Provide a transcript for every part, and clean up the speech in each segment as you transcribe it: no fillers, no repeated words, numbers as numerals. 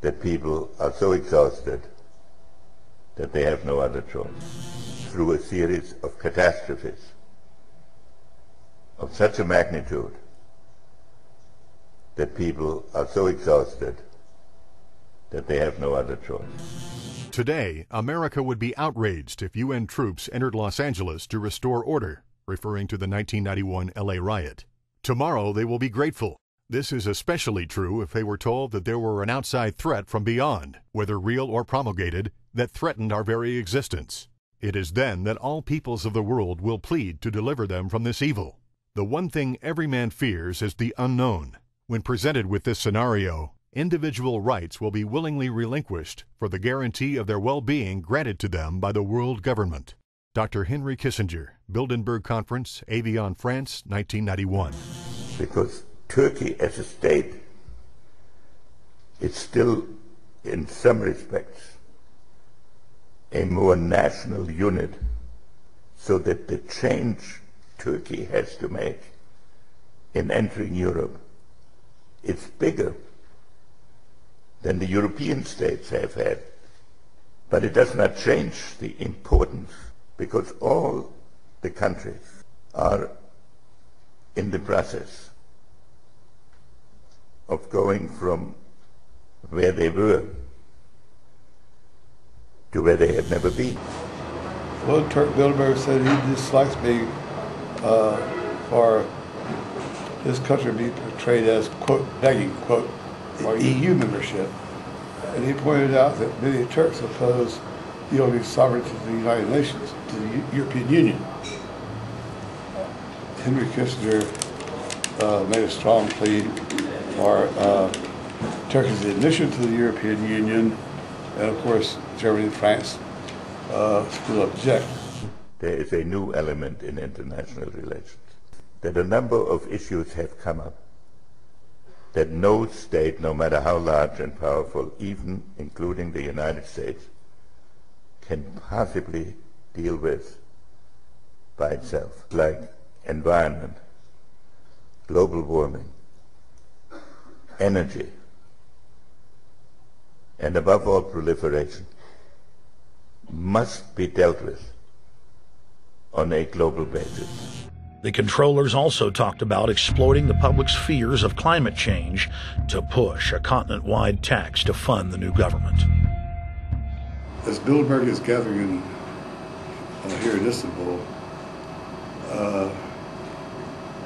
that people are so exhausted that they have no other choice. Through a series of catastrophes of such a magnitude that people are so exhausted that they have no other choice. Today, America would be outraged if UN troops entered Los Angeles to restore order, referring to the 1991 LA riot. Tomorrow, they will be grateful. This is especially true if they were told that there were an outside threat from beyond, whether real or promulgated, that threatened our very existence. It is then that all peoples of the world will plead to deliver them from this evil. The one thing every man fears is the unknown. When presented with this scenario, individual rights will be willingly relinquished for the guarantee of their well-being granted to them by the world government. Dr. Henry Kissinger, Bilderberg Conference, Evian, France, 1991. Because Turkey as a state is still, in some respects, a more national unit, so that the change Turkey has to make in entering Europe, it's bigger than the European states have had. But it does not change the importance, because all the countries are in the process of going from where they were to where they had never been. Well, Bilderberg said he dislikes being for his country to be portrayed as, quote, begging, quote, for EU membership. And he pointed out that many Turks oppose yielding sovereignty to the United Nations, to the European Union. Henry Kissinger made a strong plea for Turkey's admission to the European Union, and of course Germany and France still object. There is a new element in international relations, that a number of issues have come up that no state, no matter how large and powerful, even including the United States, can possibly deal with by itself, like environment, global warming, energy, and above all proliferation, must be dealt with on a global basis. The controllers also talked about exploiting the public's fears of climate change to push a continent-wide tax to fund the new government. As Bilderberg is gathering here in Istanbul,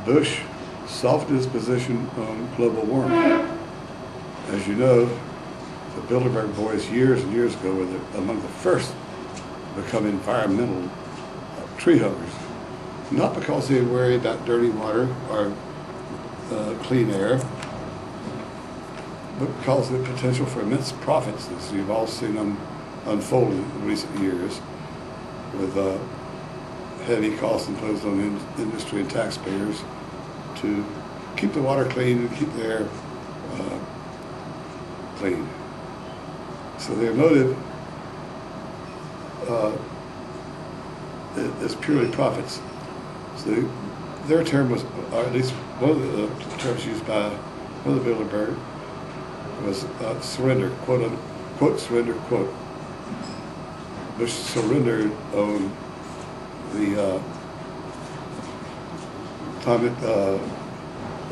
Bush softened his position on global warming. As you know, the Bilderberg boys years and years ago were among the first to become environmental tree huggers. Not because they worry about dirty water or clean air, but because of the potential for immense profits, as you've all seen them unfold in recent years, with heavy costs imposed on industry and taxpayers to keep the water clean and keep the air clean. So their motive is purely profits. So their term was, or at least one of the terms used by Brother Bilderberg was surrender, quote unquote, surrender, quote. Bush surrendered on the climate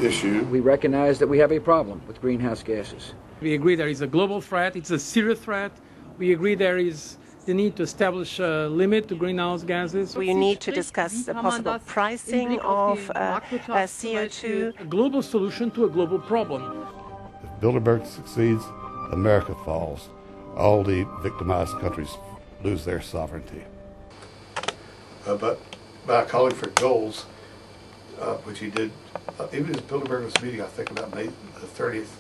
issue. We recognize that we have a problem with greenhouse gases. We agree there is a global threat, it's a serious threat. We agree there is the need to establish a limit to greenhouse gases. We need to discuss the possible pricing of CO2. A global solution to a global problem. If Bilderberg succeeds, America falls. All the victimized countries lose their sovereignty. But by calling for goals, which he did, even as Bilderberg was meeting, I think about May the 30th,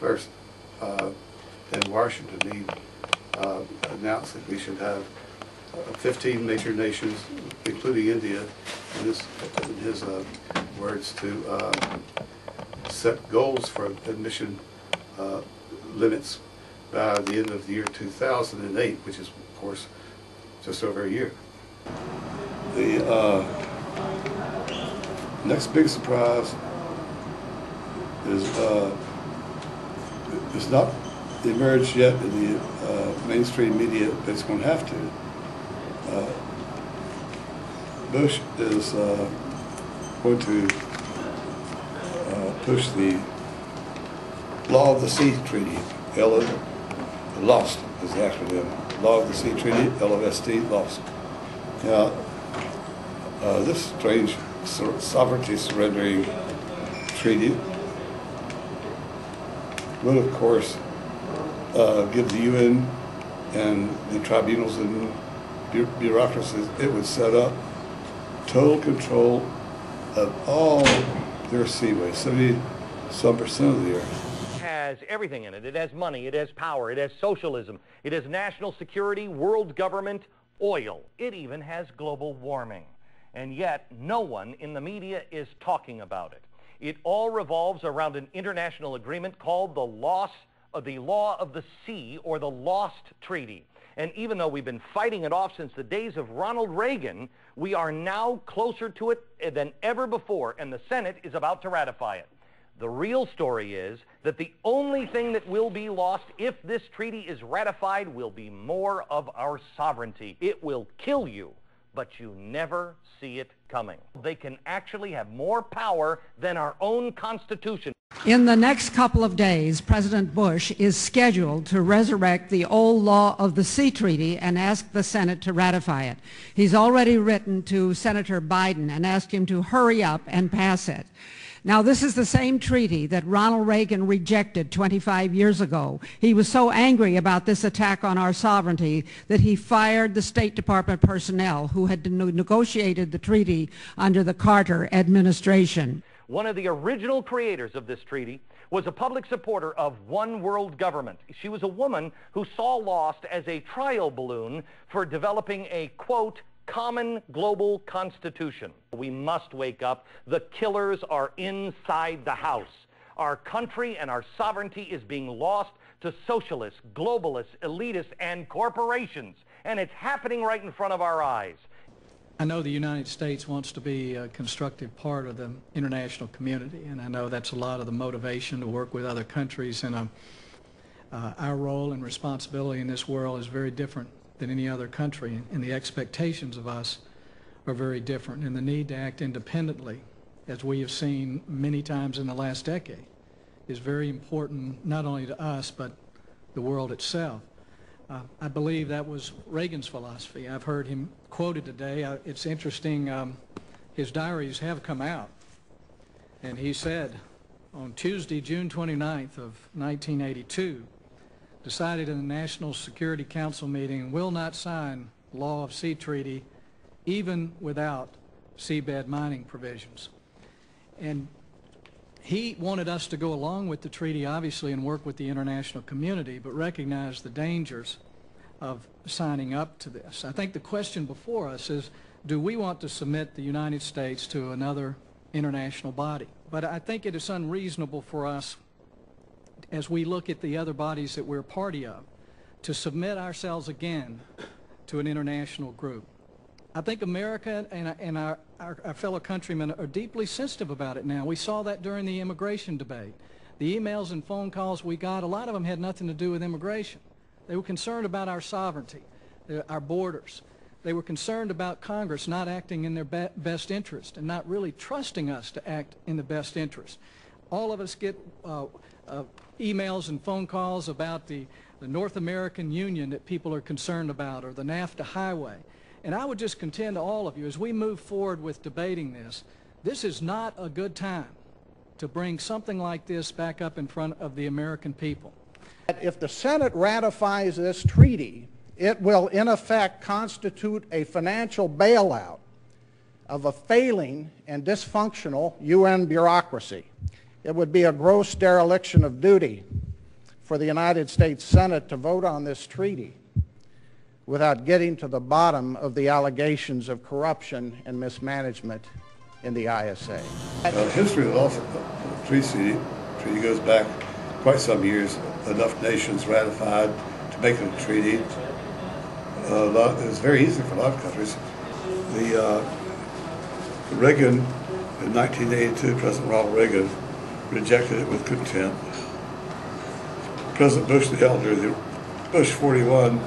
first in Washington, he announced that we should have 15 major nations, including India, in his words, to set goals for admission limits by the end of the year 2008, which is, of course, just over a year. The next big surprise is not emerged yet in the mainstream media, but it's going to have to. Bush is going to push the Law of the Sea Treaty, LOST is the acronym. Law of the Sea Treaty, LOST, LOST. Now, this strange sovereignty surrendering treaty will, of course, give the UN and the tribunals and bureaucracies it would set up total control of all their seaways, 70-some% of the earth. It has everything in it. It has money, it has power, it has socialism, it has national security, world government, oil. It even has global warming. And yet, no one in the media is talking about it. It all revolves around an international agreement called the Law of the Sea, or the LOST Treaty. And even though we've been fighting it off since the days of Ronald Reagan, we are now closer to it than ever before, and the Senate is about to ratify it. The real story is that the only thing that will be lost if this treaty is ratified will be more of our sovereignty. It will kill you, but you never see it coming. They can actually have more power than our own Constitution. In the next couple of days, President Bush is scheduled to resurrect the old Law of the Sea Treaty and ask the Senate to ratify it. He's already written to Senator Biden and asked him to hurry up and pass it. Now, this is the same treaty that Ronald Reagan rejected 25 years ago. He was so angry about this attack on our sovereignty that he fired the State Department personnel who had negotiated the treaty under the Carter administration. One of the original creators of this treaty was a public supporter of one world government. She was a woman who saw LOST as a trial balloon for developing a, quote, common global constitution. We must wake up. The killers are inside the house. Our country and our sovereignty is being lost to socialists, globalists, elitists, and corporations. And it's happening right in front of our eyes. I know the United States wants to be a constructive part of the international community, and I know that's a lot of the motivation to work with other countries, and our role and responsibility in this world is very different than any other country, and the expectations of us are very different, and the need to act independently, as we have seen many times in the last decade, is very important not only to us but the world itself. I believe that was Reagan's philosophy. I've heard him quoted today. It's interesting, his diaries have come out, and he said on Tuesday, June 29th of 1982, decided in the National Security Council meeting, will not sign Law of Sea Treaty even without seabed mining provisions. And he wanted us to go along with the treaty, obviously, and work with the international community, but recognize the dangers of signing up to this. I think the question before us is, do we want to submit the United States to another international body? But I think it is unreasonable for us, as we look at the other bodies that we're a party of, to submit ourselves again to an international group. I think America and our fellow countrymen are deeply sensitive about it now. We saw that during the immigration debate. The emails and phone calls we got, a lot of them had nothing to do with immigration. They were concerned about our sovereignty, our borders. They were concerned about Congress not acting in their best interest and not really trusting us to act in the best interest. All of us get emails and phone calls about the North American Union that people are concerned about, or the NAFTA highway. And I would just contend to all of you, as we move forward with debating this is not a good time to bring something like this back up in front of the American people. If the Senate ratifies this treaty, it will in effect constitute a financial bailout of a failing and dysfunctional UN bureaucracy. It would be a gross dereliction of duty for the United States Senate to vote on this treaty without getting to the bottom of the allegations of corruption and mismanagement in the ISA. The history of the treaty goes back quite some years. Enough nations ratified to make it a treaty. It was very easy for a lot of countries. Reagan, in 1982, President Ronald Reagan rejected it with contempt. President Bush the elder, the Bush 41,